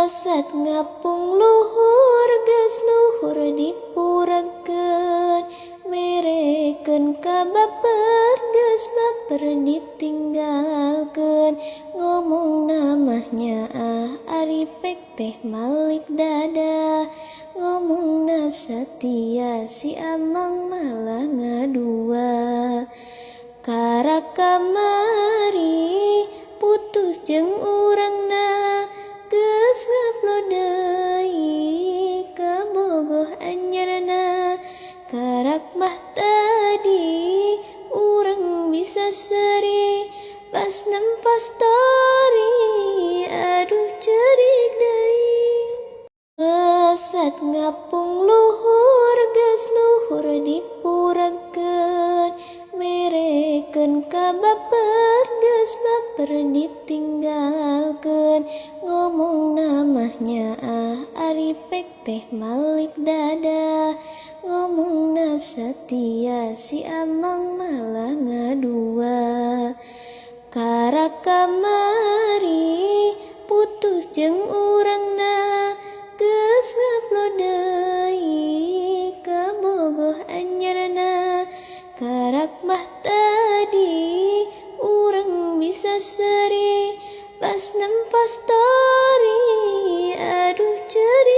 Sat ngapung luhur geus luhur dipurekeun merekeun ka baper geus baper ditinggalkeun ngomong namahnya ari pek teh malik dada ngomongna satia si amang malah ngadua kara kamari putus jeung urangna geus ngupload deui ka bogoh anyarna karak mah tadi urang bisa seri pas nempo story aduh cerik deui sat ngapung luhur geus luhur dipurekeun merekeun ka baper geus baper ditinggalkeun ngomong namahnya ari pek teh malik dada ngomongna satia si amang malah ngadua kara kamari putus jeung urangna geus ngupload deui ka bogoh anyarna karak mah tadi urang bisa seri pas nempo story aduh cerik